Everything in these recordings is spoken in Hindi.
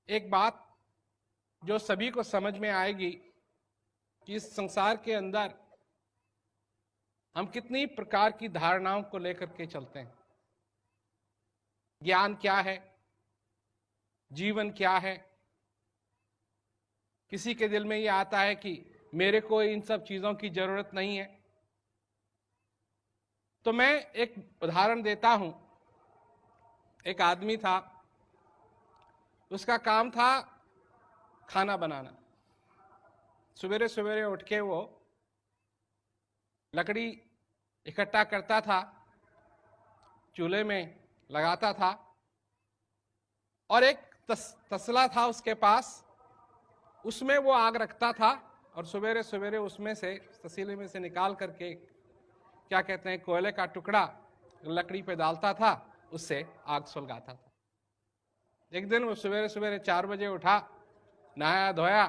एक बात जो सभी को समझ में आएगी कि इस संसार के अंदर हम कितनी प्रकार की धारणाओं को लेकर के चलते हैं। ज्ञान क्या है, जीवन क्या है। किसी के दिल में ये आता है कि मेरे को इन सब चीजों की जरूरत नहीं है। तो मैं एक उदाहरण देता हूं। एक आदमी था, उसका काम था खाना बनाना। सवेरे सवेरे उठ के वो लकड़ी इकट्ठा करता था, चूल्हे में लगाता था और एक तसला था उसके पास, उसमें वो आग रखता था और सवेरे सवेरे उसमें से, तसीले में से निकाल करके क्या कहते हैं, कोयले का टुकड़ा लकड़ी पे डालता था, उससे आग सुलगाता था। एक दिन वो सवेरे सवेरे 4 बजे उठा, नहाया धोया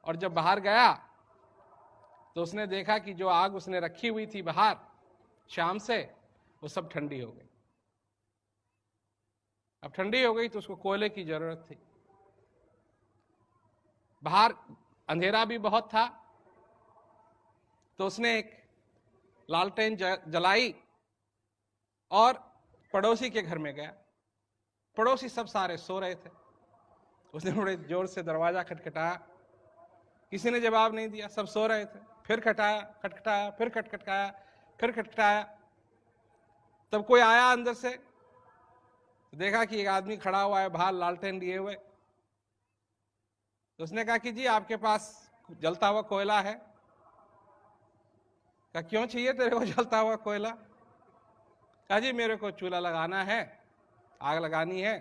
और जब बाहर गया तो उसने देखा कि जो आग उसने रखी हुई थी बाहर शाम से, वो सब ठंडी हो गई। अब ठंडी हो गई तो उसको कोयले की जरूरत थी। बाहर अंधेरा भी बहुत था, तो उसने एक लालटेन जलाई और पड़ोसी के घर में गया। पड़ोसी सब सारे सो रहे थे। उसने बड़े जोर से दरवाजा खटखटाया, किसी ने जवाब नहीं दिया, सब सो रहे थे। फिर खटखटाया, फिर खटखटाया। तब कोई आया अंदर से, देखा कि एक आदमी खड़ा हुआ है बाहर लालटेन लिए हुए। तो उसने कहा कि जी आपके पास जलता हुआ कोयला है? कहा क्यों चाहिए तेरे को जलता हुआ कोयला? कहा जी मेरे को चूल्हा लगाना है, आग लगानी है,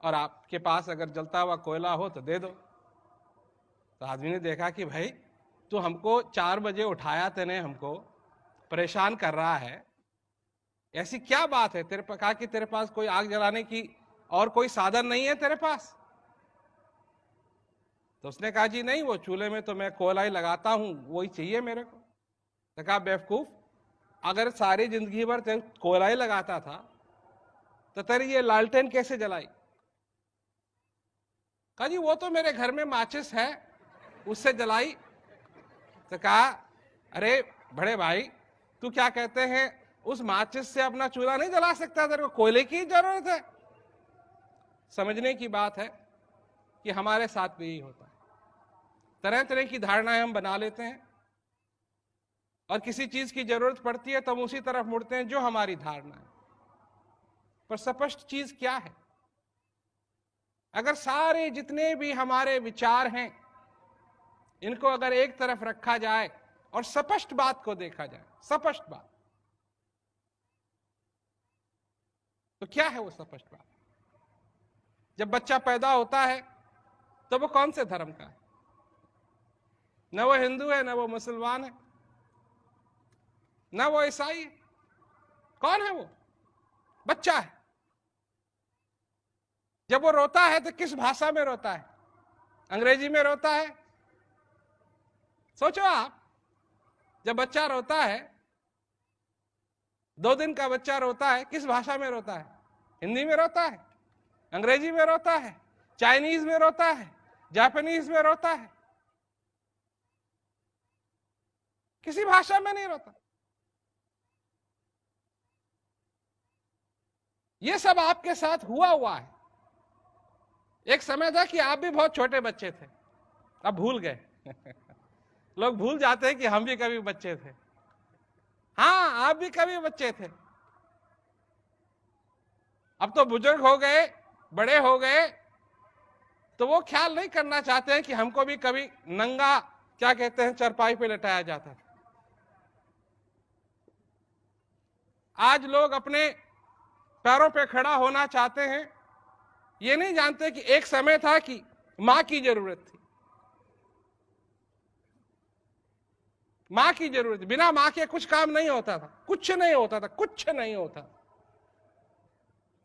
और आपके पास अगर जलता हुआ कोयला हो तो दे दो। तो आदमी ने देखा कि भाई तू हमको 4 बजे उठाया, तेने हमको परेशान कर रहा है, ऐसी क्या बात है तेरे पास? कहा कि तेरे पास कोई आग जलाने की और कोई साधन नहीं है तेरे पास? तो उसने कहा जी नहीं, वो चूल्हे में तो मैं कोयला ही लगाता हूं, वही चाहिए मेरे को। तो कहा बेवकूफ, अगर सारी जिंदगी भर तेरे कोयला ही लगाता था तो तेरी ये लालटेन कैसे जलाई? कहा जी वो तो मेरे घर में माचिस है, उससे जलाई। तो कहा अरे बड़े भाई, तू क्या कहते हैं, उस माचिस से अपना चूल्हा नहीं जला सकता, तेरे को कोयले की जरूरत है? समझने की बात है कि हमारे साथ भी यही होता है। तरह तरह की धारणाएं हम बना लेते हैं और किसी चीज की जरूरत पड़ती है तो हम उसी तरफ मुड़ते हैं जो हमारी धारणा है। पर स्पष्ट चीज क्या है? अगर सारे जितने भी हमारे विचार हैं, इनको अगर एक तरफ रखा जाए और स्पष्ट बात को देखा जाए, स्पष्ट बात, तो क्या है वो स्पष्ट बात? जब बच्चा पैदा होता है तो वो कौन से धर्म का है? न वो हिंदू है, न वो मुसलमान है, न वो ईसाई है। कौन है वो? बच्चा है। जब वो रोता है तो किस भाषा में रोता है? अंग्रेजी में रोता है? सोचो आप, जब बच्चा रोता है, 2 दिन का बच्चा रोता है, किस भाषा में रोता है? हिंदी में रोता है, अंग्रेजी में रोता है, चाइनीज में रोता है, जापानीज में रोता है, किसी भाषा में नहीं रोता। ये सब आपके साथ हुआ है। एक समय था कि आप भी बहुत छोटे बच्चे थे, अब भूल गए। लोग भूल जाते हैं कि हम भी कभी बच्चे थे। हाँ, आप भी कभी बच्चे थे। अब तो बुजुर्ग हो गए, बड़े हो गए, तो वो ख्याल नहीं करना चाहते हैं कि हमको भी कभी नंगा, क्या कहते हैं, चरपाई पे लटाया जाता था। आज लोग अपने पैरों पे खड़ा होना चाहते हैं, ये नहीं जानते कि एक समय था कि मां की जरूरत थी। मां की जरूरत, बिना मां के कुछ काम नहीं होता था, कुछ नहीं होता था, कुछ नहीं होता।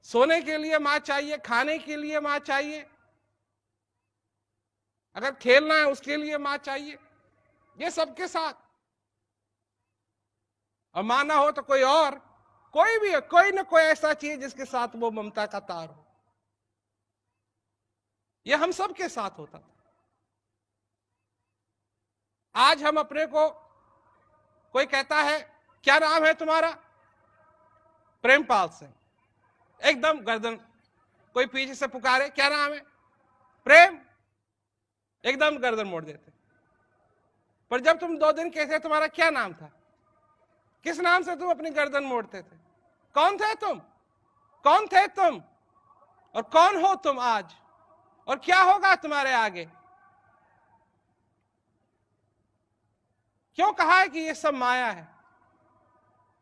सोने के लिए मां चाहिए, खाने के लिए मां चाहिए, अगर खेलना है उसके लिए मां चाहिए, ये सबके साथ। और मां ना हो तो कोई और, कोई भी हो, कोई ना कोई ऐसा चाहिए जिसके साथ वो ममता का तार हो। ये हम सब के साथ होता था। आज हम अपने को, कोई कहता है क्या नाम है तुम्हारा, प्रेमपाल सिंह, एकदम गर्दन, कोई पीछे से पुकारे क्या नाम है, प्रेम, एकदम गर्दन मोड़ देते। पर जब तुम 2 दिन कहते तुम्हारा क्या नाम था, किस नाम से तुम अपनी गर्दन मोड़ते थे, कौन थे तुम, कौन थे तुम, और कौन हो तुम आज, और क्या होगा तुम्हारे आगे? क्यों कहा है कि ये सब माया है?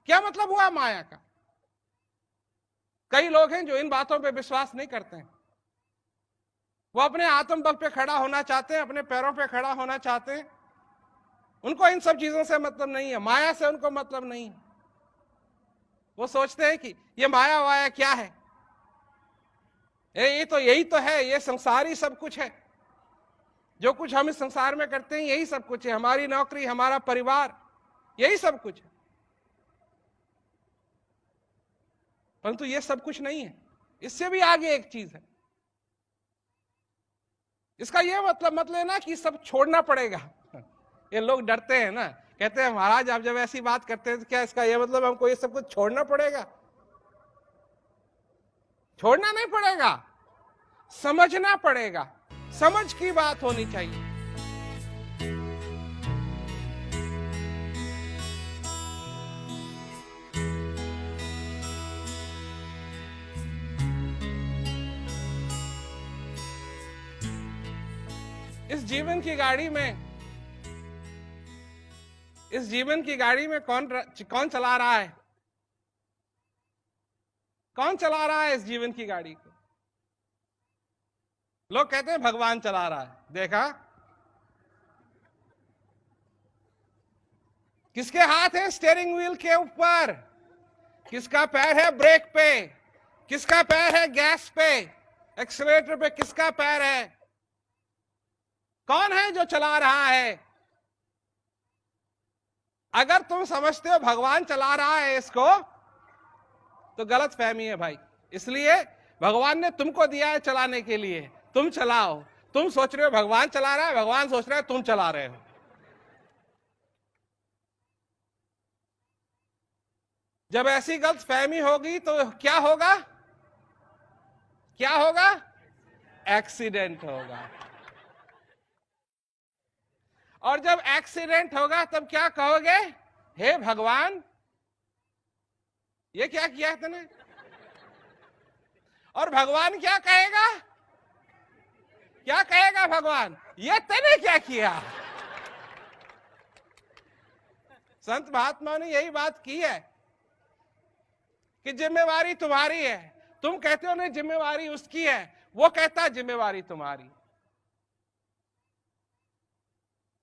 क्या मतलब हुआ माया का? कई लोग हैं जो इन बातों पे विश्वास नहीं करते हैं। वो अपने आत्मबल पे खड़ा होना चाहते हैं, अपने पैरों पे खड़ा होना चाहते हैं। उनको इन सब चीजों से मतलब नहीं है, माया से उनको मतलब नहीं है। वो सोचते हैं कि ये माया वाया क्या है, ये तो यही तो है, ये संसार ही सब कुछ है। जो कुछ हम इस संसार में करते हैं यही सब कुछ है, हमारी नौकरी, हमारा परिवार, यही सब कुछ है। परंतु ये सब कुछ नहीं है, इससे भी आगे एक चीज है। इसका ये मतलब लेना कि सब छोड़ना पड़ेगा। ये लोग डरते हैं ना, कहते हैं महाराज आप जब ऐसी बात करते हैं तो क्या इसका ये मतलब हमको ये सब कुछ छोड़ना पड़ेगा? छोड़ना नहीं पड़ेगा, समझना पड़ेगा। समझ की बात होनी चाहिए। इस जीवन की गाड़ी में, इस जीवन की गाड़ी में कौन चला रहा है? कौन चला रहा है इस जीवन की गाड़ी को? लोग कहते हैं भगवान चला रहा है। देखा किसके हाथ है स्टीयरिंग व्हील के ऊपर, किसका पैर है ब्रेक पे, किसका पैर है गैस पे, एक्सीलरेटर पे किसका पैर है? कौन है जो चला रहा है? अगर तुम समझते हो भगवान चला रहा है इसको, तो गलत फहमी है भाई। इसलिए भगवान ने तुमको दिया है चलाने के लिए, तुम चलाओ। तुम सोच रहे हो भगवान चला रहा है, भगवान सोच रहा है तुम चला रहे हो। जब ऐसी गलत फहमी होगी तो क्या होगा? क्या होगा? एक्सीडेंट होगा। और जब एक्सीडेंट होगा तब क्या कहोगे? हे भगवान, ये क्या किया तूने? और भगवान क्या कहेगा? क्या कहेगा भगवान? ये तूने क्या किया? संत महात्मा ने यही बात की है कि जिम्मेवारी तुम्हारी है। तुम कहते हो नहीं जिम्मेवारी उसकी है, वो कहता जिम्मेवारी तुम्हारी।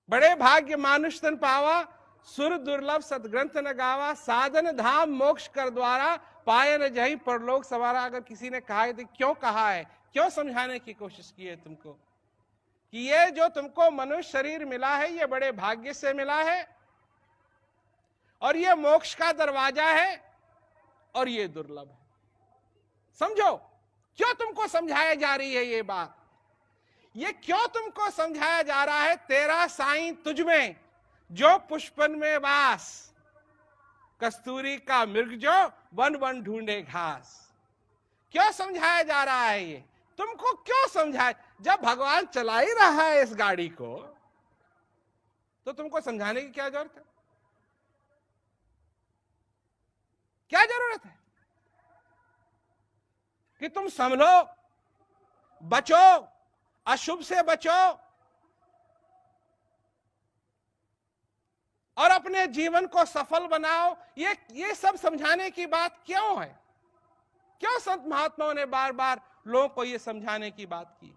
बड़े भाग्य मानुष तन पावा, सुर दुर्लभ सदग्रंथ न गावा, साधन धाम मोक्ष कर द्वारा, पाए न जहीं परलोक सवारा। अगर किसी ने कहा है तो क्यों कहा है, क्यों समझाने की कोशिश की है तुमको कि ये जो तुमको मनुष्य शरीर मिला है ये बड़े भाग्य से मिला है, और ये मोक्ष का दरवाजा है, और ये दुर्लभ है। समझो क्यों तुमको समझाया जा रही है ये बात। ये क्यों तुमको समझाया जा रहा है? तेरा साईं तुझ में जो पुष्पन में वास, कस्तूरी का मृग जो वन वन ढूंढे घास। क्यों समझाया जा रहा है ये? तुमको क्यों समझाए? जब भगवान चला ही रहा है इस गाड़ी को, तो तुमको समझाने की क्या जरूरत है? क्या जरूरत है कि तुम संभलो, बचो, अशुभ से बचो, और अपने जीवन को सफल बनाओ? ये सब समझाने की बात क्यों है? क्यों संत महात्माओं ने बार बार लोगों को ये समझाने की बात की?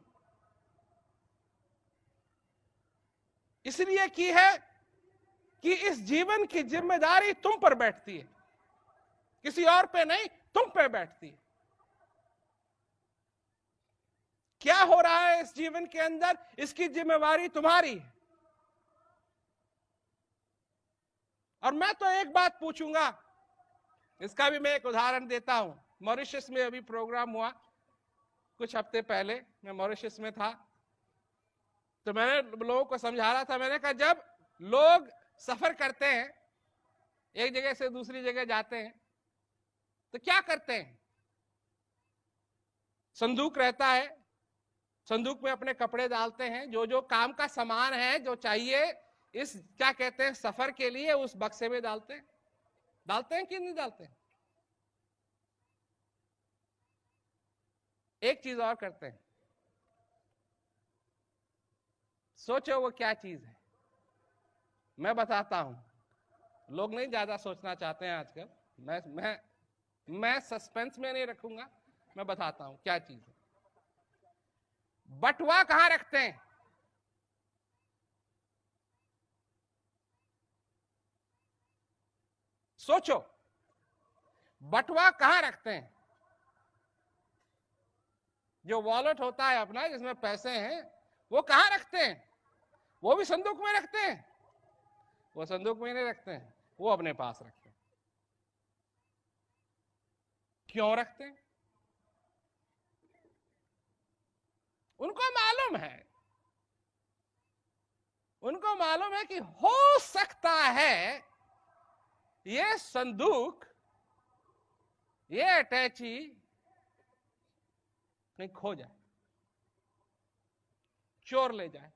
इसलिए की है कि इस जीवन की जिम्मेदारी तुम पर बैठती है, किसी और पे नहीं, तुम पे बैठती है। क्या हो रहा है इस जीवन के अंदर, इसकी जिम्मेवारी तुम्हारी है। और मैं तो एक बात पूछूंगा, इसका भी मैं एक उदाहरण देता हूं। मॉरिशस में अभी प्रोग्राम हुआ, कुछ हफ्ते पहले मैं मॉरिशस में था, तो मैंने लोगों को समझा रहा था। मैंने कहा जब लोग सफर करते हैं, एक जगह से दूसरी जगह जाते हैं, तो क्या करते हैं? संदूक रहता है, संदूक में अपने कपड़े डालते हैं, जो जो काम का सामान है, जो चाहिए इस क्या कहते हैं सफर के लिए, उस बक्से में डालते हैं। डालते हैं कि नहीं डालते हैं? एक चीज और करते हैं, सोचो वो क्या चीज है। मैं बताता हूं, लोग नहीं ज्यादा सोचना चाहते हैं आजकल। मैं सस्पेंस में नहीं रखूंगा, मैं बताता हूं क्या चीज है। बटुआ कहां रखते हैं? सोचो, बटुआ कहां रखते हैं? जो वॉलेट होता है अपना, जिसमें पैसे हैं, वो कहां रखते हैं? वो भी संदूक में रखते हैं? वो संदूक में नहीं रखते हैं, वो अपने पास रखते हैं। क्यों रखते हैं? उनको मालूम है कि हो सकता है ये संदूक, ये अटैची कहीं खो जाए, चोर ले जाए।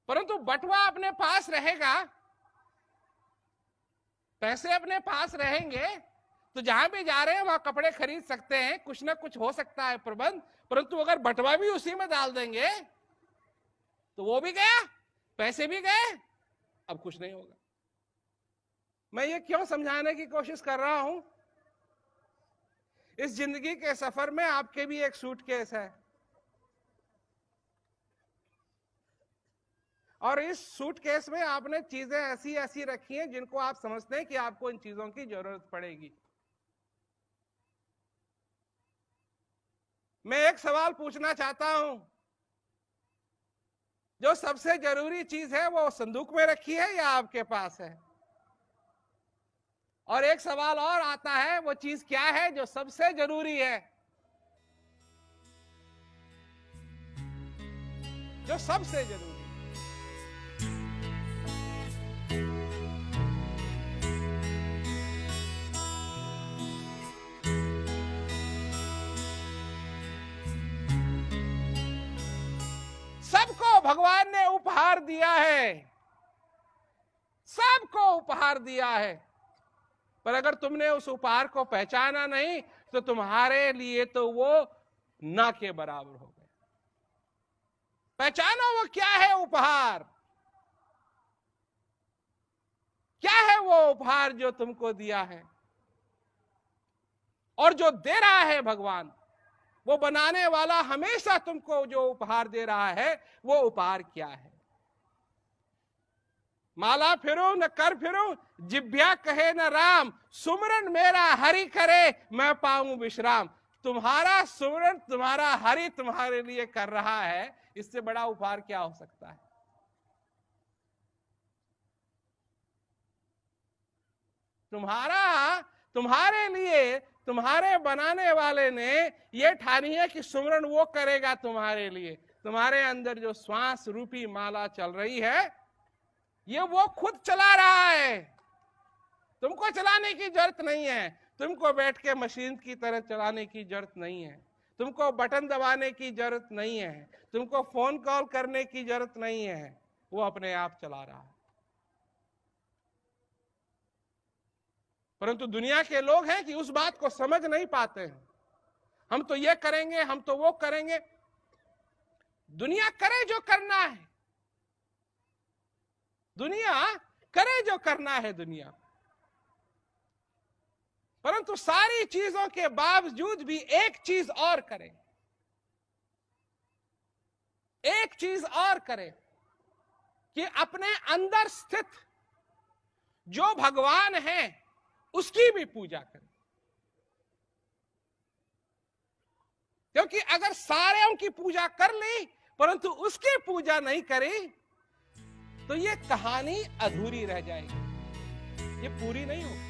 परंतु बटुआ अपने पास रहेगा, पैसे अपने पास रहेंगे, तो जहां भी जा रहे हैं वहां कपड़े खरीद सकते हैं, कुछ ना कुछ हो सकता है प्रबंध। परंतु अगर बटुआ भी उसी में डाल देंगे तो वो भी गया, पैसे भी गए, अब कुछ नहीं होगा। मैं ये क्यों समझाने की कोशिश कर रहा हूं? इस जिंदगी के सफर में आपके भी एक सूटकेस है, और इस सूटकेस में आपने चीजें ऐसी ऐसी रखी हैं जिनको आप समझते हैं कि आपको इन चीजों की जरूरत पड़ेगी। मैं एक सवाल पूछना चाहता हूं, जो सबसे जरूरी चीज है वो संदूक में रखी है या आपके पास है? और एक सवाल और आता है, वो चीज क्या है जो सबसे जरूरी है, जो सबसे जरूरी है? सबको भगवान ने उपहार दिया है, सबको उपहार दिया है, पर अगर तुमने उस उपहार को पहचाना नहीं तो तुम्हारे लिए तो वो ना के बराबर हो गए। पहचानो वो क्या है उपहार, क्या है वो उपहार जो तुमको दिया है, और जो दे रहा है भगवान, वो बनाने वाला हमेशा तुमको जो उपहार दे रहा है वो उपहार क्या है? माला फिरूं न कर फिरूं, जिभ्या कहे न राम, सुमरन मेरा हरि करे, मैं पाऊं विश्राम। तुम्हारा सुमरन, तुम्हारा हरि तुम्हारे लिए कर रहा है, इससे बड़ा उपहार क्या हो सकता है? तुम्हारे लिए, तुम्हारे बनाने वाले ने ये ठानी है कि सुमरन वो करेगा तुम्हारे लिए। तुम्हारे अंदर जो श्वास रूपी माला चल रही है, ये वो खुद चला रहा है, तुमको चलाने की जरूरत नहीं है। तुमको बैठ के मशीन की तरह चलाने की जरूरत नहीं है, तुमको बटन दबाने की जरूरत नहीं है, तुमको फोन कॉल करने की जरूरत नहीं है, वो अपने आप चला रहा है। परंतु दुनिया के लोग हैं कि उस बात को समझ नहीं पाते हैं। हम तो ये करेंगे, हम तो वो करेंगे। दुनिया करे जो करना है, दुनिया करे जो करना है दुनिया, परंतु सारी चीजों के बावजूद भी एक चीज और करें, एक चीज और करें कि अपने अंदर स्थित जो भगवान है उसकी भी पूजा करें। क्योंकि अगर सारे की पूजा कर ली परंतु उसकी पूजा नहीं करी तो ये कहानी अधूरी रह जाएगी, ये पूरी नहीं होगी।